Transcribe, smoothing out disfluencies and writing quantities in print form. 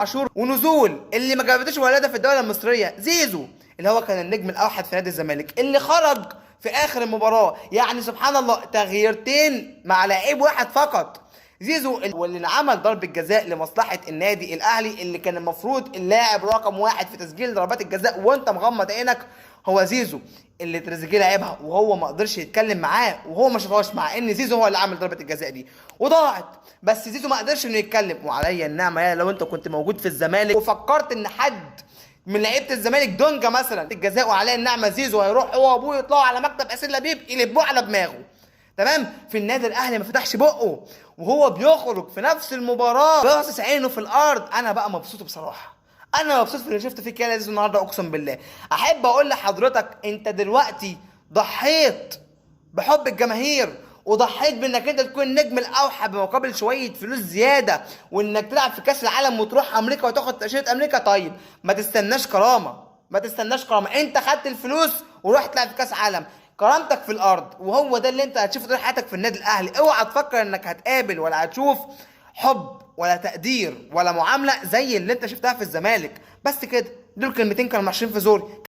عاشور ونزول اللي ما جابتش ولاده في الدوله المصريه زيزو، اللي هو كان النجم الاوحد في نادي الزمالك اللي خرج في اخر المباراه. يعني سبحان الله، تغييرتين مع لعيب واحد فقط. زيزو واللي عمل ضربة جزاء لمصلحة النادي الأهلي، اللي كان المفروض اللاعب رقم واحد في تسجيل ضربات الجزاء وأنت مغمض عينك هو زيزو، اللي تريزيجيه لعبها وهو ما قدرش يتكلم معاه وهو ما شافهاش، مع ان زيزو هو اللي عمل ضربة الجزاء دي وضاعت. بس زيزو ما قدرش انه يتكلم. وعليا النعمة يا لو انت كنت موجود في الزمالك وفكرت ان حد من لعيبه الزمالك دونجا مثلا الجزاء، وعليه النعمه زيزو هيروح هو وابوه يطلعوا على مكتب اسيل لبيب يلبوه على دماغه. تمام. في النادي الاهلي ما فتحش بقه وهو بيخرج في نفس المباراه باصص عينه في الارض. انا بقى مبسوط بصراحه، انا مبسوط في اللي شفت فيك يا زيزو النهارده. اقسم بالله احب اقول لحضرتك انت دلوقتي ضحيت بحب الجماهير، وضحيت بانك انت تكون النجم الاوحد بمقابل شويه فلوس زياده، وانك تلعب في كاس العالم وتروح امريكا وتاخد تاشيره امريكا. طيب ما تستناش كرامه، ما تستناش كرامه، انت خدت الفلوس ورحت تلعب في كاس عالم. كرامتك في الارض، وهو ده اللي انت هتشوفه طول حياتك في النادي الاهلي. اوعى تفكر انك هتقابل ولا هتشوف حب ولا تقدير ولا معامله زي اللي انت شفتها في الزمالك. بس كده، دول كلمتين كانوا محشرين في زوري.